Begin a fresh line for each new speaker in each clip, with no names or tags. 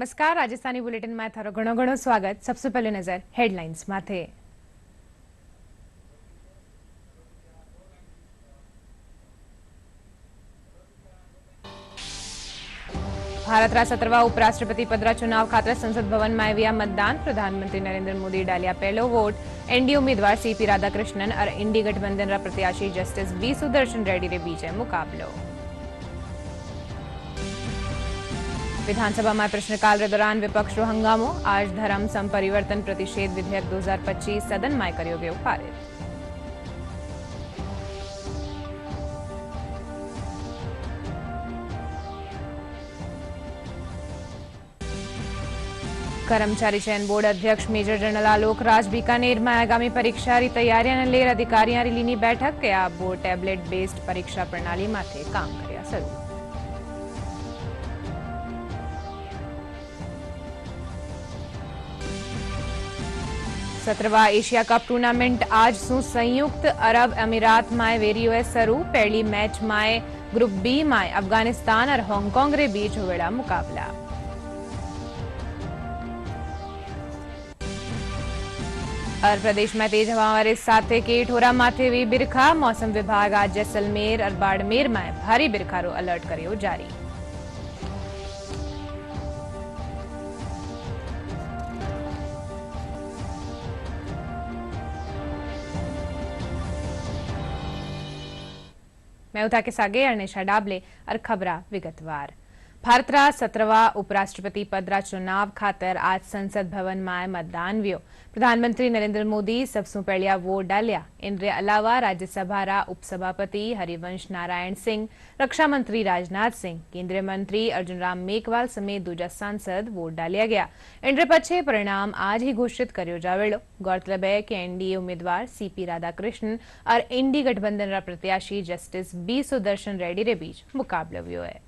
नमस्कार। राजस्थानी बुलेटिन में थारो घणो घणो स्वागत। सबसे पहले नजर हेडलाइंस माथे। भारत 17वा उपराष्ट्रपति पदरा चुनाव खातर संसद भवन में આવ્યા मतदान। प्रधानमंत्री नरेंद्र मोदी डालिया पहलो वोट। एनडीए उम्मीदवार सीपी राधाकृष्णन और इंडी गठबंधन रा प्रत्याशी जस्टिस बी सुदर्शन रेड्डी रे बीच मुकाबलो। विधानसभा में प्रश्नकाल के दौरान विपक्ष रो हंगामो। आज धर्म संपरिवर्तन प्रतिषेध विधेयक 2025 सदन में कर्यो गयो पारित। कर्मचारी चयन बोर्ड अध्यक्ष मेजर जनरल आलोक राज बीकानेर में आगामी परीक्षा री तैयारियां ने लेर अधिकारियों री लीनी बैठक के आ बोर्ड टेबलेट बेस्ड परीक्षा प्रणाली माथे काम कर्या शुरू। सत्रहवा एशिया कप टूर्नामेंट आज सु संयुक्त अरब अमीरात में वेरियो शुरू। पहली मैच में ग्रुप बी में अफगानिस्तान और हांगकांग रे बीच होवेड़ा मुकाबला। और प्रदेश में तेज हवाओं के साथ केठोरा माथे हुई बिरखा। मौसम विभाग आज जैसलमेर और बाड़मेर में भारी बिरखा रो अलर्ट करियो जारी। मैं उठा के सागे अर्नेशा डाबले और खबरा विगतवार। भारत 17वा उपराष्ट्रपति पदरा चुनाव खातर आज संसद भवन में मतदान व्यो। प्रधानमंत्री नरेंद्र मोदी सबसे पहलिया वोट डालिया। इनरे अलावा राज्यसभा रा उपसभापति हरिवंश नारायण सिंह, रक्षा मंत्री राजनाथ सिंह, केंद्रीय मंत्री अर्जुन राम मेघवाल समेत दूजा सांसद वोट डालिया गया। इनरे पछे परिणाम आज ही घोषित कर्यो जावेलो। गौरतलब है कि एनडीए उम्मीदवार सीपी राधाकृष्णन और इंडी गठबंधन रा प्रत्याशी जस्टिस बी सुदर्शन रेड्डी रे बीच मुकाबलो व्यो है।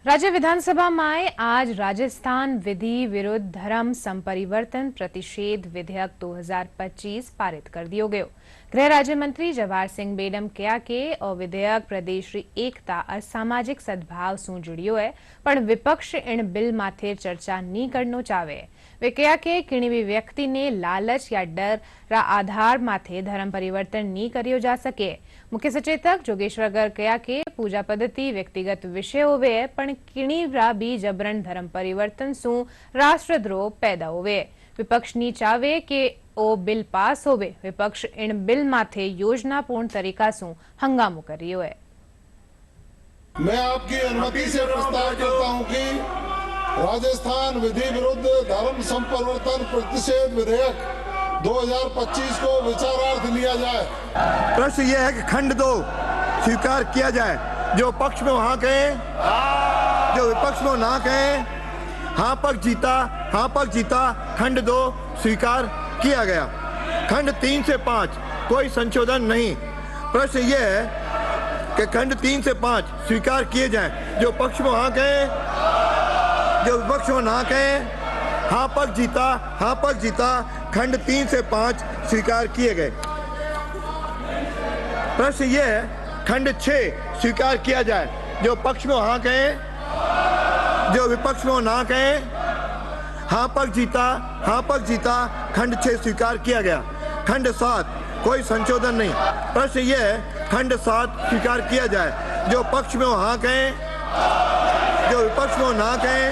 राज्य विधानसभा में आज राजस्थान विधि विरुद्ध धर्म संपरिवर्तन प्रतिषेध विधेयक 2025 पारित कर दियो गयो। गृह राज्य मंत्री जवाहर सिंह बेडम कहा के और विधेयक प्रदेश री एकता और सामाजिक सद्भाव सु जुड़ियो है, पण विपक्ष इन बिल माथे चर्चा नहीं करनो चाहे। वे कहा के किसी भी व्यक्ति ने लालच या डर रा आधार माथे धर्म परिवर्तन नहीं करियो जा सके। मुख्य सचेतक जोगेश्वर गर्ग कहा के पूजा पद्धति व्यक्तिगत विषय होवे, पण किणी रा भी जबरन धर्म परिवर्तन सु राष्ट्रद्रोह पैदा होवे। विपक्ष नी चावे के ओ बिल पास होवे। विपक्ष इन बिल माथे योजनापूर्ण तरीका सु हंगामो करियो है।
मैं आपकी अनुमति से प्रस्ताव करता हूं कि राजस्थान विधि विरुद्ध धर्म संपरिवर्तन प्रतिषेध विधेयक 2025 को विचारार्थ लिया जाए।
प्रश्न यह है कि खंड 2 स्वीकार किया जाए। जो पक्ष में वहां कहे, जो विपक्ष में ना कहे। हाँ पक्ष जीता, हाँ पक्ष जीता। खंड 2 स्वीकार किया गया। खंड 3 से 5 कोई संशोधन नहीं। प्रश्न यह है कि खंड 3 से 5 स्वीकार किए जाएं। जो पक्ष में वहां कहे, जो विपक्ष में ना कहे। हाँ पक्ष जीता, हाँ पक्ष जीता। खंड 3 से 5 स्वीकार किए गए। प्रश्न यह है खंड 6 स्वीकार किया जाए। जो पक्ष में वहां कहे, जो विपक्ष में ना कहे। हाँ पक्ष जीता, हाँ पक्ष जीता। खंड 6 स्वीकार किया गया। खंड 7 कोई संशोधन नहीं। प्रश्न यह है खंड 7 स्वीकार किया जाए। जो पक्ष में हाँ कहे, जो विपक्ष में ना कहे।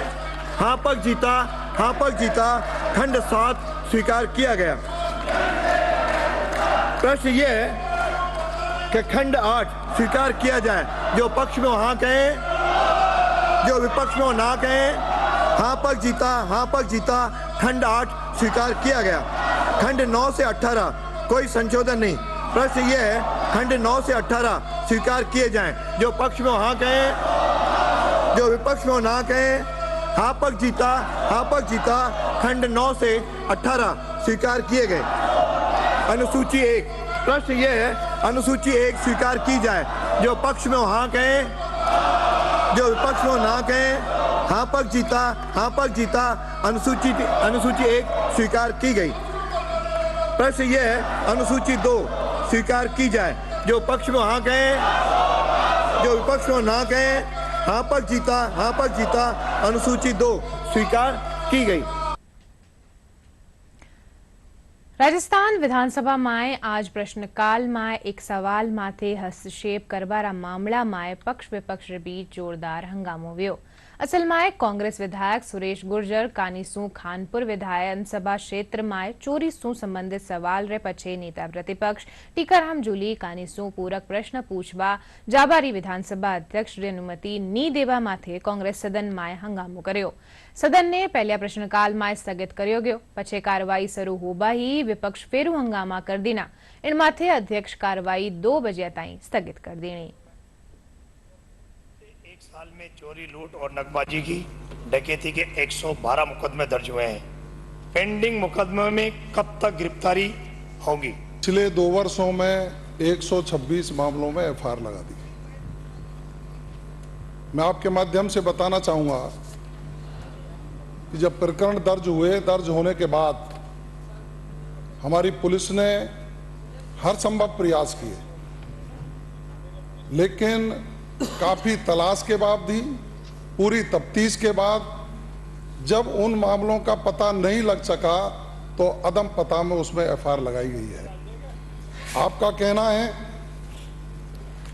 हाँ पक्ष जीता, हाँ पक्ष जीता। खंड 7 स्वीकार किया गया। प्रश्न यह है कि खंड 8 स्वीकार किया जाए। जो पक्ष में हाँ कहे, जो विपक्ष में ना कहे। हाँ पक्ष जीता, हाँ पक्ष जीता। खंड 8 स्वीकार किया गया। खंड 9 से 18 कोई संशोधन नहीं। प्रश्न ये है खंड 9 से 18 स्वीकार किए जाएं। जो पक्ष में हाँ कहें, जो विपक्ष में ना कहें। हाँ पक्ष जीता, हाँ पक्ष जीता। खंड 9 से 18 स्वीकार किए गए। अनुसूची 1, प्रश्न ये है अनुसूची 1 स्वीकार की जाए। जो पक्ष में हाँ कहें, जो विपक्ष में ना कहें। हाँ पक्ष जीता, हाँ पक्ष जीता। अनुसूची 1 स्वीकार की गई। प्रश्न ये है अनुसूची 2 स्वीकार की जाए। जो पक्ष में हाँ कहें, जो विपक्ष में ना कहें। हाँ पक्ष जीता, हाँ पक्ष जीता। अनुसूची 2 स्वीकार की गई।
राजस्थान विधानसभा में आज प्रश्नकाल में एक सवाल माथे हस्तक्षेप करवारा मामला में पक्ष विपक्ष बीच जोरदार हंगामो व्यो। असल में कांग्रेस विधायक सुरेश गुर्जर कानीसू खानपुर विधानसभा क्षेत्र में चोरी सु संबंधित सवाल रे पछे नेता प्रतिपक्ष टीकाराम जूली कानीसू पूरक प्रश्न पूछवा जाबारी विधानसभा अध्यक्ष री अनुमति नी देवा माथे कांग्रेस सदन में हंगामो कर्यो। सदन ने पहला प्रश्नकाल में स्थगित कर्यो गयो। पछे कार्रवाई शुरू होबा ही विपक्ष फेरू हंगामा कर दीना। इन माथे अध्यक्ष कार्रवाई 2 बजे ताईं स्थगित कर दीनी।
एक साल में चोरी, लूट और नकबाजी की डकैती के 112 मुकदमे दर्ज हुए हैं। पेंडिंग मुकदमे में कब तक गिरफ्तारी होगी?
पिछले 2 वर्षों में 126 मामलों में एफआईआर लगा दी। मैं आपके माध्यम से बताना चाहूंगा कि जब प्रकरण दर्ज होने के बाद हमारी पुलिस ने हर संभव प्रयास किए, लेकिन काफी तलाश के बाद भी, पूरी तफ्तीश के बाद जब उन मामलों का पता नहीं लग सका तो अदम पता में उसमें एफआईआर लगाई गई है। आपका कहना है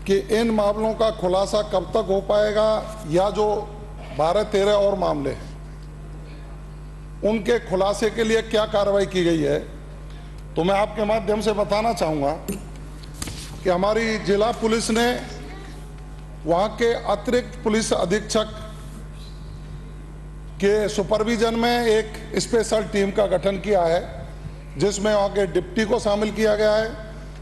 कि इन मामलों का खुलासा कब तक हो पाएगा, या जो 12-13 और मामले हैं उनके खुलासे के लिए क्या कार्रवाई की गई है, तो मैं आपके माध्यम से बताना चाहूंगा कि हमारी जिला पुलिस ने वहां के अतिरिक्त पुलिस अधीक्षक के सुपरविजन में एक स्पेशल टीम का गठन किया है, जिसमें वहां के डिप्टी को शामिल किया गया है,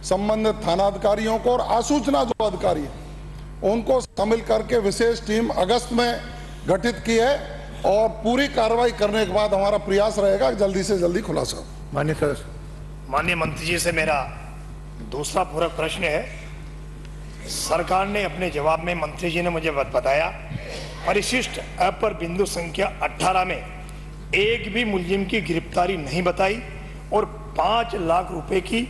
संबंधित थानाधिकारियों को और आसूचना जो अधिकारी हैं उनको शामिल करके विशेष टीम अगस्त में गठित की है। और पूरी कार्रवाई करने के बाद हमारा प्रयास रहेगा जल्दी से जल्दी खुलासा हो।
माननीय सदस्य,
माननीय मंत्री जी से मेरा दूसरा पूरक प्रश्न है। सरकार ने अपने जवाब में, मंत्री जी ने मुझे बताया, परिशिष्ट ऐ पर बिंदु संख्या 18 में एक भी मुलजिम की गिरफ्तारी नहीं बताई और 5 लाख रुपए की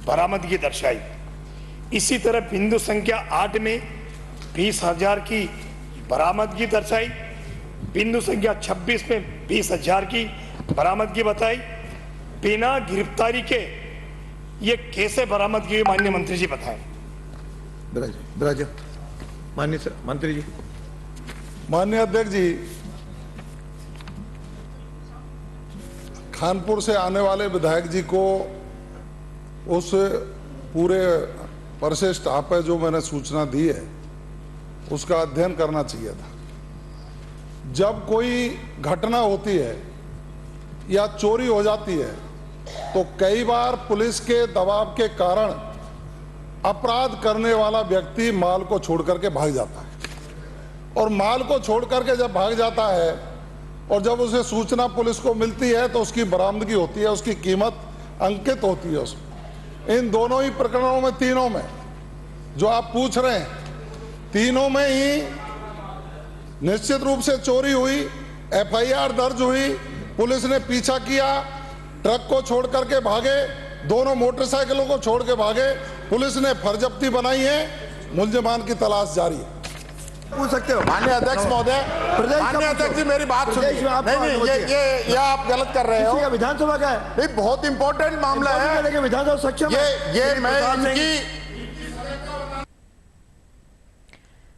बरामदगी दर्शाई। इसी तरह बिंदु संख्या 8 में 20,000 की बरामदगी दर्शाई। बिंदु संख्या 26 में 20,000 की बरामदगी बताई। बिना गिरफ्तारी के ये कैसे बरामदगी हुई, माननीय मंत्री जी बताएं।
माननीय मंत्री जी।
माननीय अध्यक्ष जी, खानपुर से आने वाले विधायक जी को उस पूरे परिशिष्ट आप है जो मैंने सूचना दी है उसका अध्ययन करना चाहिए था। जब कोई घटना होती है या चोरी हो जाती है तो कई बार पुलिस के दबाव के कारण अपराध करने वाला व्यक्ति माल को छोड़ करके भाग जाता है, और माल को छोड़ करके जब भाग जाता है और जब उसे सूचना पुलिस को मिलती है तो उसकी बरामदगी होती है, उसकी कीमत अंकित होती है उसमें। इन दोनों ही प्रकरणों में, तीनों में जो आप पूछ रहे हैं, तीनों में ही निश्चित रूप से चोरी हुई, एफआईआर दर्ज हुई, पुलिस ने पीछा किया, ट्रक को छोड़ करके भागे, दोनों मोटरसाइकिलों को छोड़ के भागे, पुलिस ने फर्जब्ती बनाई है, मुलजिमान की तलाश जारी है।
पूछ सकते हो।
माननीय अध्यक्ष महोदय, माननीय अध्यक्ष जी मेरी बात सुनिए। नहीं, ये आप गलत कर रहे हो।
विधानसभा का है,
नहीं, बहुत इंपॉर्टेंट मामला है।
विधानसभा सक्षम
ये मैं इनकी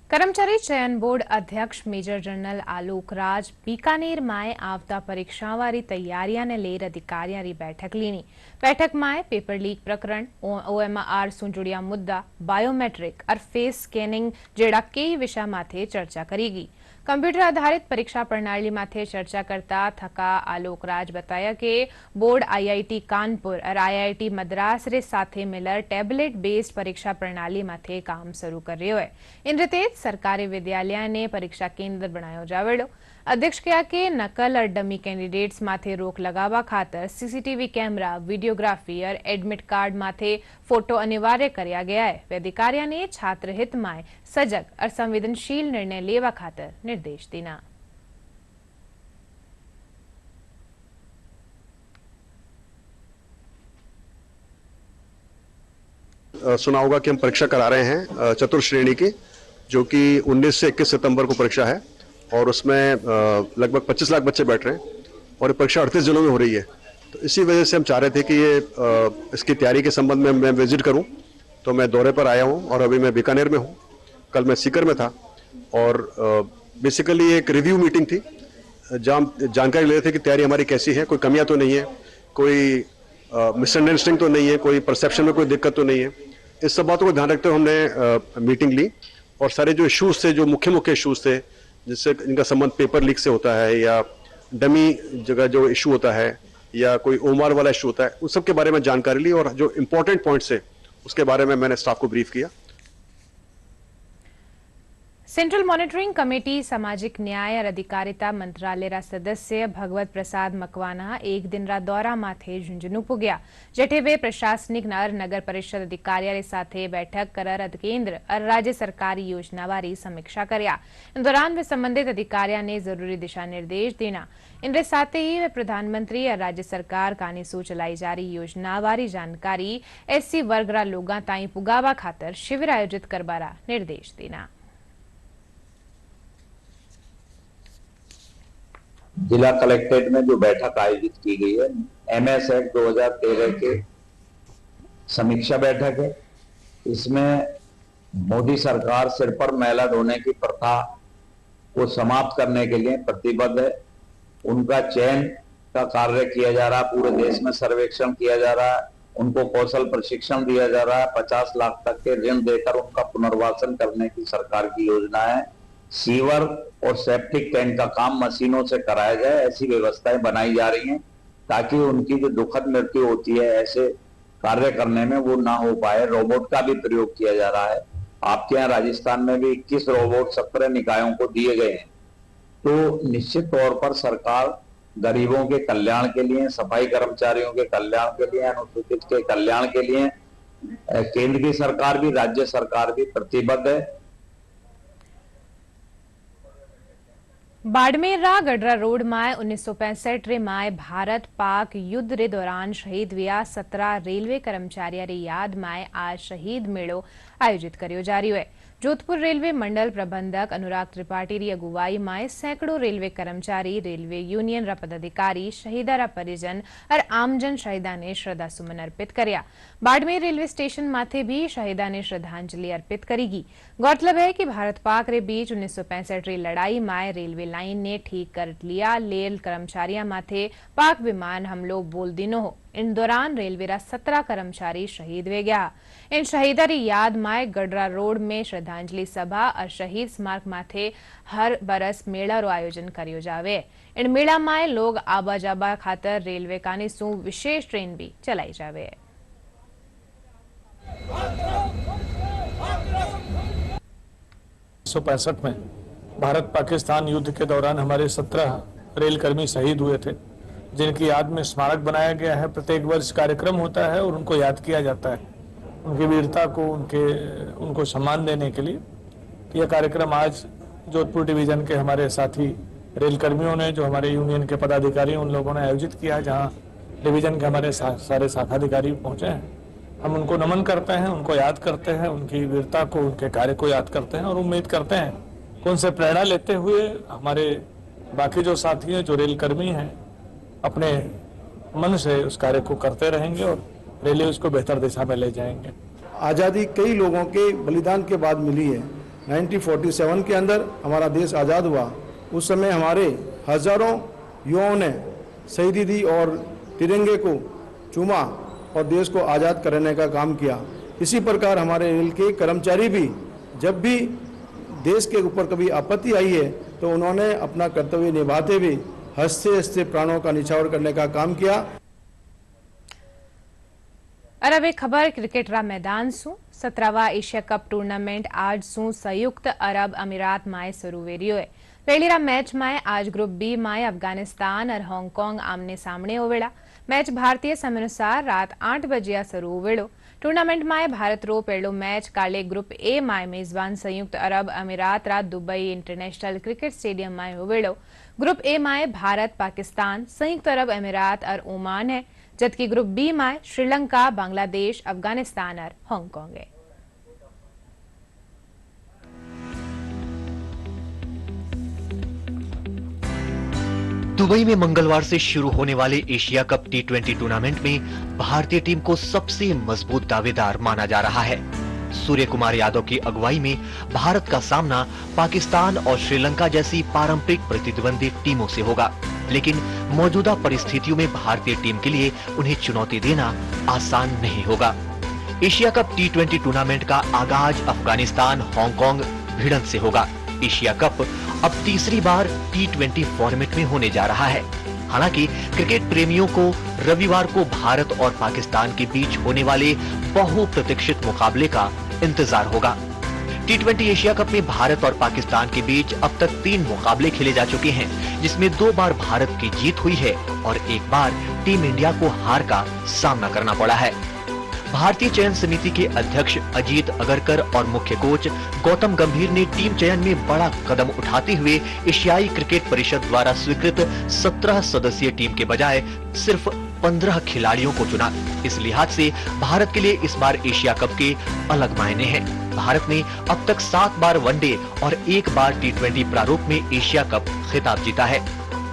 कर्मचारी चयन बोर्ड अध्यक्ष मेजर जनरल आलोक राज बीकानेर में आवता परीक्षावारी तैयारियां ने लेर अधिकारियों की बैठक लीनी। बैठक में पेपर लीक प्रकरण, OMR सु जुड़िया मुद्दा, बायोमेट्रिक और फेस स्केनिंग जेड़ा कई विषय माथे चर्चा करेगी। कम्प्यूटर आधारित परीक्षा प्रणाली माथे चर्चा करता थका आलोक राज बताया कि बोर्ड आईआईटी कानपुर और आईआईटी मद्रास रे साथे मिलर टेबलेट बेस्ड परीक्षा प्रणाली माथे काम शुरू कर रह्यो है। इन रीते सरकारी विद्यालय ने परीक्षा केंद्र बनायो जावेड़ो। अध्यक्ष कहा कि नकल और डमी कैंडिडेट्स माथे रोक लगावा खातर सीसीटीवी कैमरा, वीडियोग्राफी और एडमिट कार्ड माथे फोटो अनिवार्य करया गया है। वे अधिकारियों ने छात्र हित में सजग और संवेदनशील निर्णय लेवा खातर निर्देश दिना।
सुना होगा कि हम परीक्षा करा रहे हैं चतुर्थ श्रेणी की, जो कि 19 से 21 सितंबर को परीक्षा है और उसमें लगभग 25 लाख बच्चे बैठ रहे हैं और ये परीक्षा 38 जिलों में हो रही है। तो इसी वजह से हम चाह रहे थे कि ये इसकी तैयारी के संबंध में मैं विजिट करूं। तो मैं दौरे पर आया हूं और अभी मैं बीकानेर में हूं। कल मैं सीकर में था और बेसिकली एक रिव्यू मीटिंग थी जहाँ जानकारी ले रहे थे कि तैयारी हमारी कैसी है, कोई कमियां तो नहीं है, कोई मिसअंडरस्टैंडिंग तो नहीं है, कोई परसेप्शन में कोई दिक्कत तो नहीं है। इस सब बातों को ध्यान रखते हुए हमने मीटिंग ली और सारे जो इश्यूज थे, जो मुख्य इश्यूज थे, जिससे इनका संबंध पेपर लीक से होता है या डमी जगह जो इशू होता है या कोई ओमार वाला इशू होता है, उस सब के बारे में जानकारी ली और जो इंपॉर्टेंट पॉइंट्स है उसके बारे में मैंने स्टाफ को ब्रीफ किया।
सेंट्रल मॉनिटरिंग कमेटी सामाजिक न्याय और अधिकारिता मंत्रालय रा सदस्य भगवत प्रसाद मकवाना एक दिन रा दौरा माथे झुंझुनू पुग्या, जेठे वे प्रशासनिक और नगर परिषद अधिकारियों साथे बैठक कर केंद्र और राज्य सरकारी योजना वारी समीक्षा करया। इन दौरान वे संबंधित अधिकारियों ने जरूरी दिशा निर्देश देना। इनके साथ ही वे प्रधानमंत्री और राज्य सरकार कानी सू चलाई जा रही योजना वारी जानकारी एससी वर्ग रा लोगां ताई पुगावा खातर शिविर आयोजित करवारा निर्देश देना।
जिला कलेक्ट्रेट में जो बैठक आयोजित की गई है, एमएस एक्ट 2013 के समीक्षा बैठक है। इसमें मोदी सरकार सिर पर मैला ढोने की प्रथा को समाप्त करने के लिए प्रतिबद्ध है। उनका चयन का कार्य किया जा रहा है, पूरे देश में सर्वेक्षण किया जा रहा है, उनको कौशल प्रशिक्षण दिया जा रहा है, 50 लाख तक के ऋण देकर उनका पुनर्वासन करने की सरकार की योजना है। सीवर और सेप्टिक टैंक का काम मशीनों से कराया जाए, ऐसी व्यवस्थाएं बनाई जा रही हैं ताकि उनकी जो दुखद मृत्यु होती है ऐसे कार्य करने में वो ना हो पाए। रोबोट का भी प्रयोग किया जा रहा है। आपके यहाँ राजस्थान में भी 21 रोबोट 17 निकायों को दिए गए हैं। तो निश्चित तौर पर सरकार गरीबों के कल्याण के लिए, सफाई कर्मचारियों के कल्याण के लिए, अनुसूचित के कल्याण के लिए केंद्र की सरकार भी, राज्य सरकार भी प्रतिबद्ध है।
बाड़मेर रा गडरा रोड में 1965 रे माय भारत पाक युद्ध रे दौरान शहीद हुआ 17 रेलवे कर्मचारियों रे याद में आज शहीद मेड़ो आयोजित करियो जा रही है। जोधपुर रेलवे मंडल प्रबंधक अनुराग त्रिपाठी री अगुवाई में सैकड़ों रेलवे कर्मचारी, रेलवे यूनियन रा पदाधिकारी, शहीदा रा परिजन और आमजन शहीदा ने श्रद्धा सुमन अर्पित करया। बाड़मेर रेलवे स्टेशन माथे भी शहीदा ने श्रद्धांजलि अर्पित करेगी। गौरतलब है कि भारत पाक रे बीच 1965 री लड़ाई में रेलवे लाइन ने ठीक कर लिया रेल कर्मचारियों माथे पाक विमान हमलो बोल दिनो हो। इन दौरान रेलवे रा 17 कर्मचारी शहीद हुए गया। इन शहीदा री याद में गडरा रोड में श्रद्धांजलि सभा और शहीद स्मारक माथे हर बरस मेला रो आयोजन करियो जावे। इन मेला में लोग आबा जाबा खातर रेलवे कानी सू विशेष ट्रेन भी चलाई जावे।
1965 में भारत पाकिस्तान युद्ध के दौरान हमारे 17 रेलकर्मी शहीद हुए थे, जिनकी याद में स्मारक बनाया गया है। प्रत्येक वर्ष कार्यक्रम होता है और उनको याद किया जाता है, उनकी वीरता को, उनको सम्मान देने के लिए। यह कार्यक्रम आज जोधपुर डिवीजन के हमारे साथी रेलकर्मियों ने, जो हमारे यूनियन के पदाधिकारी, उन लोगों ने आयोजित किया, जहां डिवीजन के हमारे सारे शाखाधिकारी पहुंचे हैं। हम उनको नमन करते हैं, उनको याद करते हैं, उनकी वीरता को, उनके कार्य को याद करते हैं और उम्मीद करते हैं कि उनसे प्रेरणा लेते हुए हमारे बाकी जो साथी हैं, जो रेलकर्मी हैं, अपने मन से उस कार्य को करते रहेंगे और रेलवे उसको बेहतर दिशा में ले जाएंगे।
आज़ादी कई लोगों के बलिदान के बाद मिली है। 1947 के अंदर हमारा देश आज़ाद हुआ। उस समय हमारे हजारों युवाओं ने शहीदी दी और तिरंगे को चूमा और देश को आज़ाद करने का काम किया। इसी प्रकार हमारे रेल के कर्मचारी भी जब भी देश के ऊपर कभी आपत्ति आई है तो उन्होंने अपना कर्तव्य निभाते हुए हंसते हंसते प्राणों का निछावर करने का काम किया।
और अब एक खबर क्रिकेट रा मैदान शू 17वा एशिया कप टूर्नामेंट आज शू संयुक्त अरब अमीरात माए शुरू वेरियो है। पहली मैच में आज ग्रुप बी में अफगानिस्तान और हांगकांग आमने सामने होवेला। मैच भारतीय समय अनुसार रात 8 बजे शुरू होवेलो। टूर्नामेंट में भारत रो पहलो मैच काले ग्रुप ए में मेजबान संयुक्त अरब अमीरात रा दुबई इंटरनेशनल क्रिकेट स्टेडियम में होवेलो। ग्रुप ए में भारत, पाकिस्तान, संयुक्त अरब अमीरात और ओमान है, जबकि ग्रुप बी में श्रीलंका, बांग्लादेश, अफगानिस्तान और हांगकांग है।
दुबई में मंगलवार से शुरू होने वाले एशिया कप टी20 टूर्नामेंट में भारतीय टीम को सबसे मजबूत दावेदार माना जा रहा है। सूर्य कुमार यादव की अगुवाई में भारत का सामना पाकिस्तान और श्रीलंका जैसी पारंपरिक प्रतिद्वंदी टीमों से होगा, लेकिन मौजूदा परिस्थितियों में भारतीय टीम के लिए उन्हें चुनौती देना आसान नहीं होगा। एशिया कप टी20 टूर्नामेंट का आगाज अफगानिस्तान हांगकांग भिड़ंत से होगा। एशिया कप अब तीसरी बार टी20 फॉर्मेट में होने जा रहा है। हालांकि क्रिकेट प्रेमियों को रविवार को भारत और पाकिस्तान के बीच होने वाले बहुप्रतीक्षित मुकाबले का इंतजार होगा। टी20 एशिया कप में भारत और पाकिस्तान के बीच अब तक 3 मुकाबले खेले जा चुके हैं, जिसमें 2 बार भारत की जीत हुई है और 1 बार टीम इंडिया को हार का सामना करना पड़ा है। भारतीय चयन समिति के अध्यक्ष अजीत अगरकर और मुख्य कोच गौतम गंभीर ने टीम चयन में बड़ा कदम उठाते हुए एशियाई क्रिकेट परिषद द्वारा स्वीकृत 17 सदस्यीय टीम के बजाय सिर्फ 15 खिलाड़ियों को चुना। इस लिहाज से भारत के लिए इस बार एशिया कप के अलग मायने हैं। भारत ने अब तक 7 बार वनडे और 1 बार टी20 प्रारूप में एशिया कप खिताब जीता है।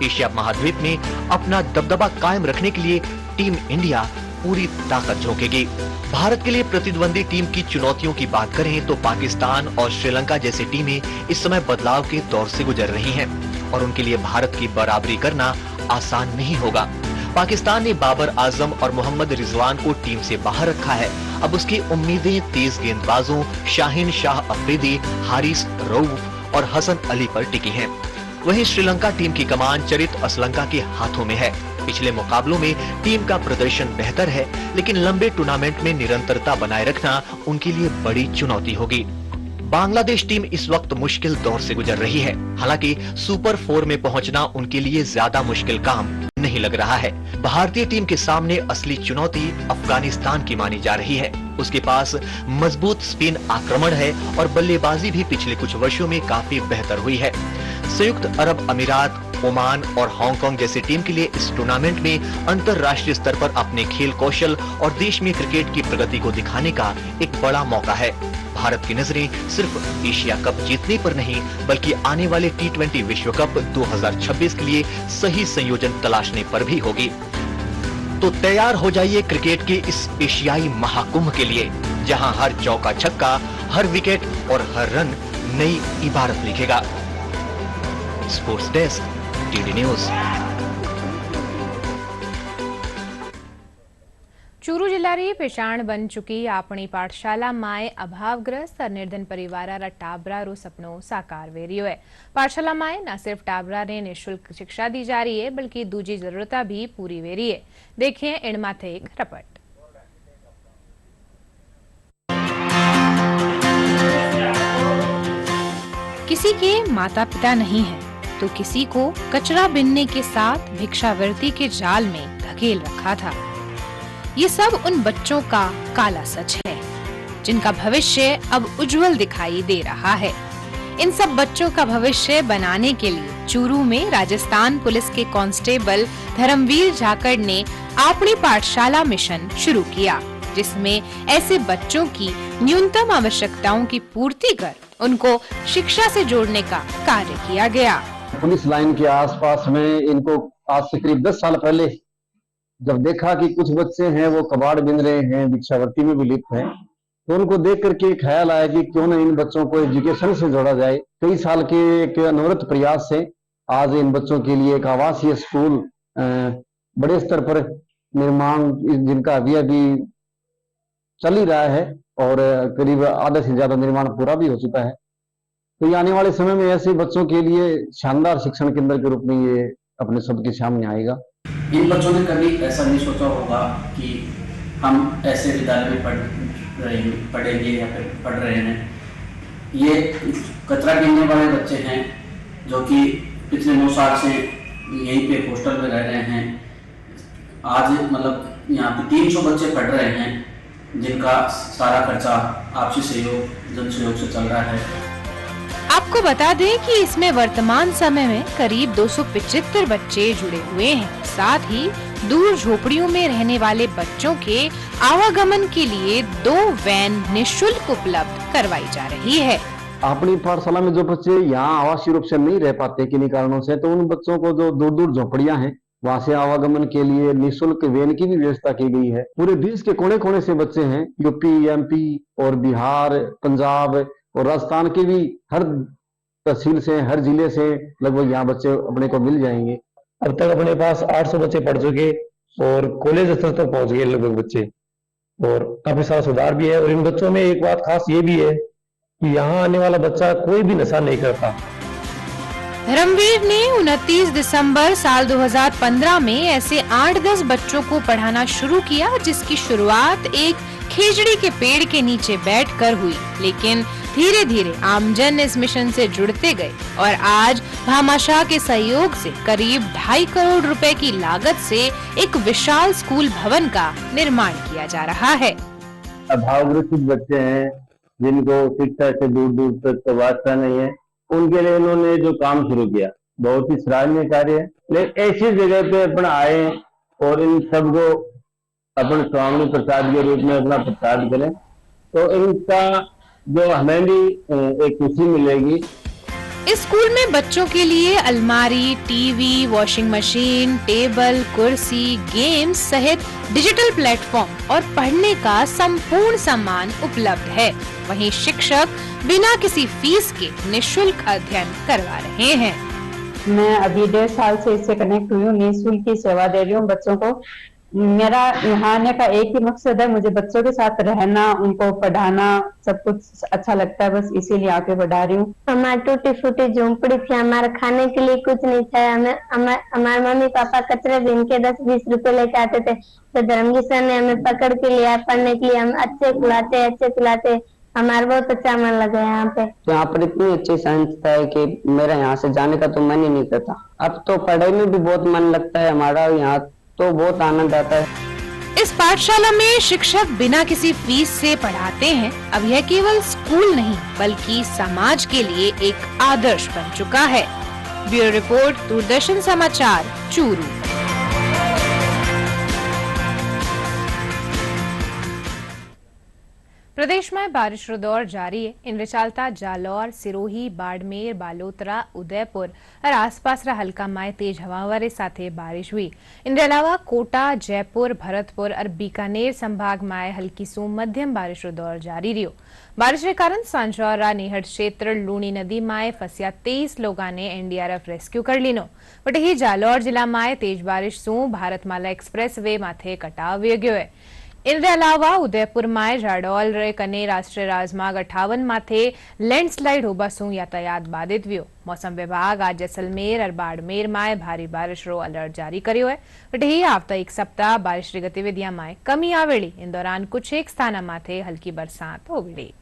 एशिया महाद्वीप में अपना दबदबा कायम रखने के लिए टीम इंडिया पूरी ताकत झोंकेगी। भारत के लिए प्रतिद्वंदी टीम की चुनौतियों की बात करें तो पाकिस्तान और श्रीलंका जैसी टीमें इस समय बदलाव के दौर से गुजर रही हैं और उनके लिए भारत की बराबरी करना आसान नहीं होगा। पाकिस्तान ने बाबर आजम और मोहम्मद रिजवान को टीम से बाहर रखा है। अब उसकी उम्मीदें तेज गेंदबाजों शाहीन शाह अफरीदी, हारिस रऊफ और हसन अली पर टिकी हैं। वहीं श्रीलंका टीम की कमान चरित असलंका के हाथों में है। पिछले मुकाबलों में टीम का प्रदर्शन बेहतर है, लेकिन लंबे टूर्नामेंट में निरंतरता बनाए रखना उनके लिए बड़ी चुनौती होगी। बांग्लादेश टीम इस वक्त मुश्किल दौर से गुजर रही है। हालांकि सुपर 4 में पहुंचना उनके लिए ज्यादा मुश्किल काम नहीं लग रहा है। भारतीय टीम के सामने असली चुनौती अफगानिस्तान की मानी जा रही है। उसके पास मजबूत स्पिन आक्रमण है और बल्लेबाजी भी पिछले कुछ वर्षों में काफी बेहतर हुई है। संयुक्त अरब अमीरात, ओमान और हांगकांग जैसी टीम के लिए इस टूर्नामेंट में अंतर्राष्ट्रीय स्तर पर अपने खेल कौशल और देश में क्रिकेट की प्रगति को दिखाने का एक बड़ा मौका है। भारत की नजरें सिर्फ एशिया कप जीतने पर नहीं, बल्कि आने वाले टी20 विश्व कप 2026 के लिए सही संयोजन तलाशने पर भी होगी। तो तैयार हो जाइए क्रिकेट के इस एशियाई महाकुंभ के लिए, जहां हर चौका छक्का, हर विकेट और हर रन नई इबारत लिखेगा। Sports desk, TD news.
Churu जिल्लारी पेशाण बन चुकी अपनी पाठशाला माए अभावग्रस्त और निर्धन परिवार टाबरा रो सपनो साकार वेरियो है। पाठशाला माए न सिर्फ टाबरा ने निःशुल्क शिक्षा दी जा रही है, बल्कि दूजी जरूरता भी पूरी वेरी है। देखिए इनमाथे एक रपट। किसी के माता पिता नहीं है तो किसी को कचरा बिनने के साथ भिक्षावृत्ति के जाल में धकेल रखा था। ये सब उन बच्चों का काला सच है, जिनका भविष्य अब उज्जवल दिखाई दे रहा है। इन सब बच्चों का भविष्य बनाने के लिए चूरू में राजस्थान पुलिस के कांस्टेबल धर्मवीर झाकड़ ने अपनी पाठशाला मिशन शुरू किया, जिसमें ऐसे बच्चों की न्यूनतम आवश्यकताओं की पूर्ति कर उनको शिक्षा से जोड़ने का कार्य किया गया।
पुलिस लाइन के आसपास में इनको आज से करीब 10 साल पहले जब देखा कि कुछ बच्चे हैं वो कबाड़ बिन रहे हैं, भिक्षावृत्ति में भी लिप्त हैं, तो उनको देख करके ख्याल आया कि क्यों न इन बच्चों को एजुकेशन से जोड़ा जाए। कई साल के एक अनवरत प्रयास से आज इन बच्चों के लिए एक आवासीय स्कूल बड़े स्तर पर निर्माण, जिनका अभी चल ही रहा है और करीब आधे से ज्यादा निर्माण पूरा भी हो चुका है। तो ये आने वाले समय में ऐसे बच्चों के लिए शानदार शिक्षण केंद्र के रूप में ये अपने सबके सामने आएगा।
इन बच्चों ने कभी ऐसा नहीं सोचा होगा कि हम ऐसे विद्यालय में पढ़ेंगे या फिर पढ़ रहे हैं। ये कचरा गिनने वाले बच्चे हैं जो कि पिछले 9 साल से यहीं पे हॉस्टल में रह रहे हैं। आज मतलब यहाँ पे 300 बच्चे पढ़ रहे हैं जिनका सारा खर्चा आपसी सहयोग, जन सहयोग से चल रहा है।
आपको बता दें कि इसमें वर्तमान समय में करीब 275 बच्चे जुड़े हुए हैं। साथ ही दूर झोपड़ियों में रहने वाले बच्चों के आवागमन के लिए 2 वैन निःशुल्क उपलब्ध करवाई जा रही है।
अपनी पाठशाला में जो बच्चे यहाँ आवासीय रूप से नहीं रह पाते किन्हीं कारणों से, तो उन बच्चों को जो दूर दूर झोपड़ियां हैं वहां से आवागमन के लिए निःशुल्क वैन की भी व्यवस्था की गई है। पूरे देश के कोने कोने से बच्चे हैं, यूपी, एमपी और बिहार, पंजाब और राजस्थान के भी हर तहसील से, हर जिले से लगभग यहाँ बच्चे अपने को मिल जाएंगे।
अब तक अपने पास 800 बच्चे पढ़ चुके और कॉलेज स्तर तक पहुंच गए लगभग बच्चे, और काफी सारा सुधार भी है। और इन बच्चों में एक बात खास ये भी है कि यहाँ आने वाला बच्चा कोई भी नशा नहीं करता।
धर्मवीर ने 29 दिसंबर साल 2015 में ऐसे 8-10 बच्चों को पढ़ाना शुरू किया, जिसकी शुरुआत एक खेजड़ी के पेड़ के नीचे बैठकर हुई। लेकिन धीरे धीरे आमजन इस मिशन से जुड़ते गए और आज भामाशाह के सहयोग से करीब 2.5 करोड़ रुपए की लागत से एक विशाल स्कूल भवन का निर्माण किया जा रहा है।
अभावग्रसित बच्चे हैं जिनको शिक्षा से दूर दूर तक वास्ता नहीं है, उनके लिए उन्होंने जो काम शुरू किया बहुत ही सराहनीय कार्य है। लेकिन ऐसी जगह पे अपना आए और इन सबको अपने स्वामी प्रसाद के रूप में अपना प्रसाद करें, तो इनका जो हमें भी एक खुशी मिलेगी।
इस स्कूल में बच्चों के लिए अलमारी, टीवी, वॉशिंग मशीन, टेबल, कुर्सी, गेम्स सहित डिजिटल प्लेटफॉर्म और पढ़ने का संपूर्ण सामान उपलब्ध है। वहीं शिक्षक बिना किसी फीस के निःशुल्क अध्ययन करवा रहे हैं।
मैं अभी 1.5 साल से इससे कनेक्ट हुई हूँ, निःशुल्क की सेवा दे रही हूँ बच्चों को। मेरा यहाँ आने का एक ही मकसद है, मुझे बच्चों के साथ रहना, उनको पढ़ाना, सब कुछ अच्छा लगता है, बस इसीलिए आके पढ़ा रही हूँ।
हमारी टूटी फूटी झोंपड़ी थी, हमारे खाने के लिए कुछ नहीं था। हमारे मम्मी पापा कचरे बीन के 10-20 रुपए लेके आते थे, तो धर्मवीर सर ने हमें पकड़ के लिया पढ़ने के लिए। हम अच्छे खिलाते, हमारा बहुत अच्छा मन लगा यहाँ पे।
यहाँ पर इतनी अच्छी संस्था है कि मेरा यहाँ से जाने का तो मन ही नहीं करता। अब तो पढ़ाई में भी बहुत मन लगता है हमारा, यहाँ तो बहुत आनंद आता है।
इस पाठशाला में शिक्षक बिना किसी फीस से पढ़ाते हैं। अब यह केवल स्कूल नहीं बल्कि समाज के लिए एक आदर्श बन चुका है। ब्यूरो रिपोर्ट, दूरदर्शन समाचार, चूरू। प्रदेश में बारिश रो दौर जारी है। इन विचालता जालौर, सिरोही, बाड़मेर, बालोतरा, उदयपुर और आसपास हल्का माए तेज हवावारे साथे बारिश हुई। इन अलावा कोटा, जयपुर, भरतपुर और बीकानेर संभाग में हल्की सू मध्यम बारिश रो दौर जारी रहो। बारिश के कारण सांजौरा नेहड़ क्षेत्र लूणी नदी में फंसिया 23 लोगों ने एनडीआरएफ रेस्क्यू कर लीनो। वही जालौर जिला में तेज बारिश सू भारतमाला एक्सप्रेस वे माथे कटाव वे गयो है। इन अलावा उदयपुर में जाडौल रे कने राष्ट्रीय राजमार्ग 58 माथे लैंडस्लाइड होबा सू यातायात बाधित हुआ। मौसम विभाग आज जैसलमेर और बाड़मेर में भारी बारिश रो अलर्ट जारी करियो है। वही आवता एक सप्ताह बारिश की गतिविधियां में कमी आवेली। इन दौरान कुछ एक स्थान माथे हल्की बरसात होवेली।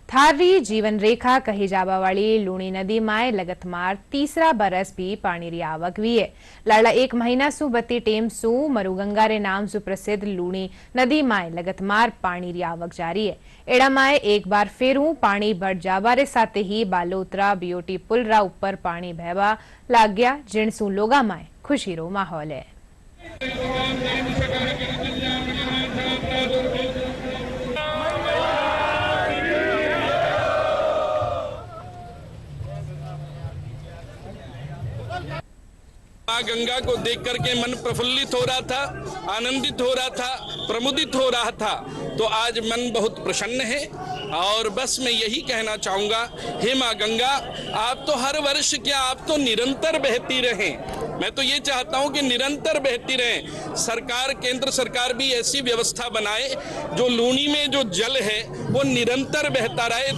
थारी जीवन रेखा कही जावा वाली लूणी नदी में लगतमार तीसरा बरस भी पानी री आवक हुई है। लाड़ा 1 महीना सु बती टेम सु मरुगंगा रे नाम सु प्रसिद्ध लूणी नदी में लगतमार पानी री आवक जारी है। एड़ा में एक बार फेरू पानी बढ़ जावा रे साथे ही बालोतरा बीओटी पुल रा ऊपर पानी बहवा लाग गया, जिन सु लोगा में खुशी रो माहौल है।
माँ गंगा को देख करके मन प्रफुल्लित हो रहा था, आनंदित हो रहा था, प्रमुदित हो रहा था। तो आज मन बहुत प्रसन्न है और बस मैं यही कहना चाहूँगा, हे माँ गंगा, आप तो हर वर्ष क्या, आप तो निरंतर बहती रहें। मैं तो ये चाहता हूं कि निरंतर बहती रहे। सरकार, केंद्र सरकार भी ऐसी व्यवस्था बनाए जो लूनी में जो जल है वो निरंतर बहता रहे,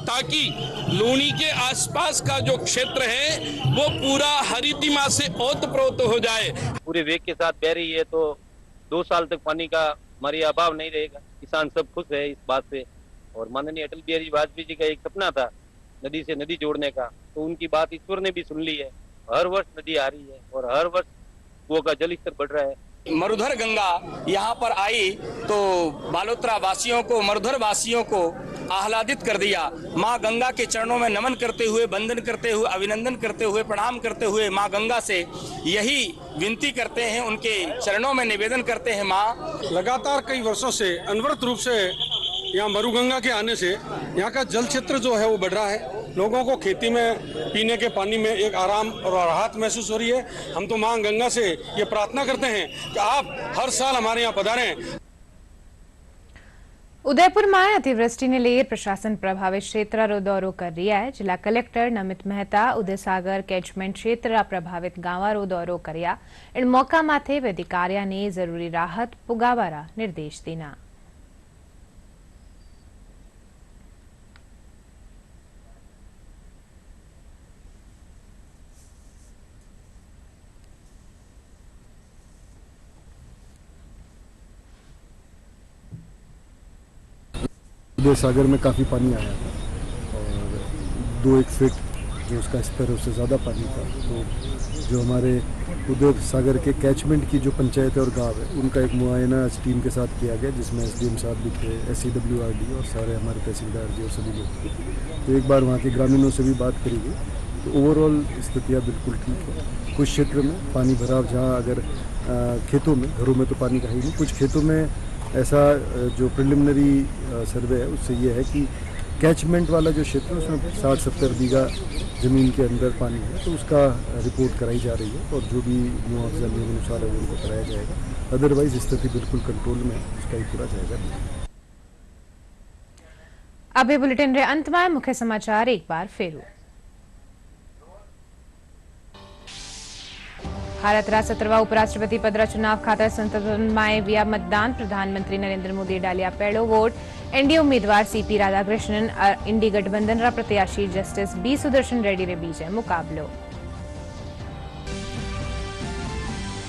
ताकि लूनी के आसपास का जो क्षेत्र है वो पूरा हरितिमा से ओतप्रोत हो जाए।
पूरे वेग के साथ बह रही है तो 2 साल तक पानी का हमारे अभाव नहीं रहेगा। किसान सब खुश है इस बात से। और माननीय अटल बिहारी वाजपेयी जी का एक सपना था नदी से नदी जोड़ने का, तो उनकी बात ईश्वर ने भी सुन ली है। हर वर्ष नदी आ रही है और हर वर्ष कुओं का जल स्तर बढ़ रहा है।
मरुधर गंगा यहाँ पर आई तो बालोतरा वासियों को, मरुधर वासियों को आह्लादित कर दिया। माँ गंगा के चरणों में नमन करते हुए, वंदन करते हुए, अभिनंदन करते हुए, प्रणाम करते हुए माँ गंगा से यही विनती करते हैं, उनके चरणों में निवेदन करते हैं। माँ,
लगातार कई वर्षों से अनवरत रूप से यहाँ मरुगंगा के आने से यहाँ का जल क्षेत्र जो है वो बढ़ रहा है। लोगों को खेती में, पीने के पानी में एक आराम और राहत महसूस हो रही है। हम तो मां गंगा से ये प्रार्थना करते हैं कि आप हर साल हमारे यहाँ पधारें।
उदयपुर में अतिवृष्टि ने लेर प्रशासन प्रभावित क्षेत्र दौरो कर रहा है। जिला कलेक्टर नमित मेहता उदयसागर कैचमेंट क्षेत्र प्रभावित गांव दौरो कर्या। इन मौका माथे अधिकारियों ने जरूरी राहत पुगावारा निर्देश दीना।
उदय सागर में काफ़ी पानी आया था और 2-1 फीट जो उसका स्तर है उससे ज़्यादा पानी था। तो जो हमारे उदय सागर के कैचमेंट की जो पंचायत और गांव है उनका एक मुआयना इस टीम के साथ किया गया, जिसमें SDM साहब भी थे, SCWRD और सारे हमारे तहसीलदार जी और सभी लोग। तो एक बार वहाँ के ग्रामीणों से भी बात करी गई तो ओवरऑल स्थितियाँ बिल्कुल ठीक है। कुछ क्षेत्र में पानी भराव, जहाँ अगर खेतों में, घरों में तो पानी का ही नहीं, कुछ खेतों में ऐसा जो प्रिलिमिनरी सर्वे है उससे ये है कि कैचमेंट वाला जो क्षेत्र है उसमें 60-70 बीघा ज़मीन के अंदर पानी है, तो उसका रिपोर्ट कराई जा रही है और जो भी मुआवजा नियमानुसार है उनको कराया जाएगा। अदरवाइज स्थिति बिल्कुल कंट्रोल में है, उसका ही पूरा जाएगा।
अब बुलेटिन रे अंत में मुख्य समाचार एक बार फेरू। भारत रा 17वा उपराष्ट्रपति पद चुनाव खातर संसद में विया मतदान। प्रधानमंत्री नरेंद्र मोदी डालिया पहलो वोट। एनडीए उम्मीदवार CP राधाकृष्णन और इंडी गठबंधन रा प्रत्याशी जस्टिस B सुदर्शन रेड्डी रे बीच है मुकाबलो।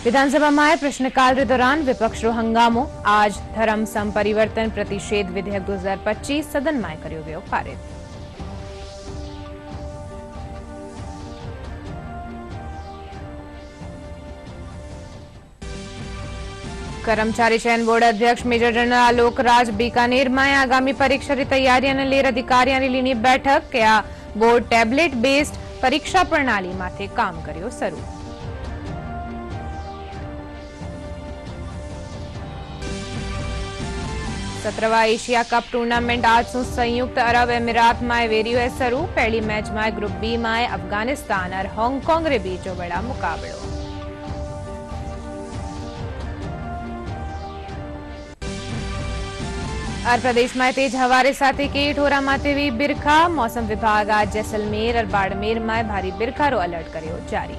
विधानसभा में प्रश्नकाल रे दौरान विपक्ष रो हंगामो। आज धर्म संपरिवर्तन प्रतिषेध विधेयक 2025 सदन में कर्यो गयो पारित। कर्मचारी चयन बोर्ड अध्यक्ष मेजर जनरल आलोक राज बीकानेर में आगामी परीक्षा की तैयारियों ने लेर अधिकारियों ने लीनी बैठक। क्या बोर्ड टेबलेट बेस्ड परीक्षा प्रणाली माथे काम कर्यो शुरू। सत्रहवा एशिया कप टूर्नामेंट आज से संयुक्त अरब अमीरात में वेरियो है शुरू। पहली मैच में ग्रुप B में अफगानिस्तान और हांगकांग रे बीच बड़ा मुकाबलो। और प्रदेश में तेज हवारे साथ केठोरा माथे हुई बिरखा। मौसम विभाग आज जैसलमेर और बाड़मेर में भारी बिरखा रो अलर्ट करियो जारी।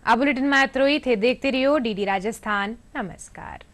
आ बुलेटिन में इतना ही थे। देखते रहियो DD राजस्थान। नमस्कार।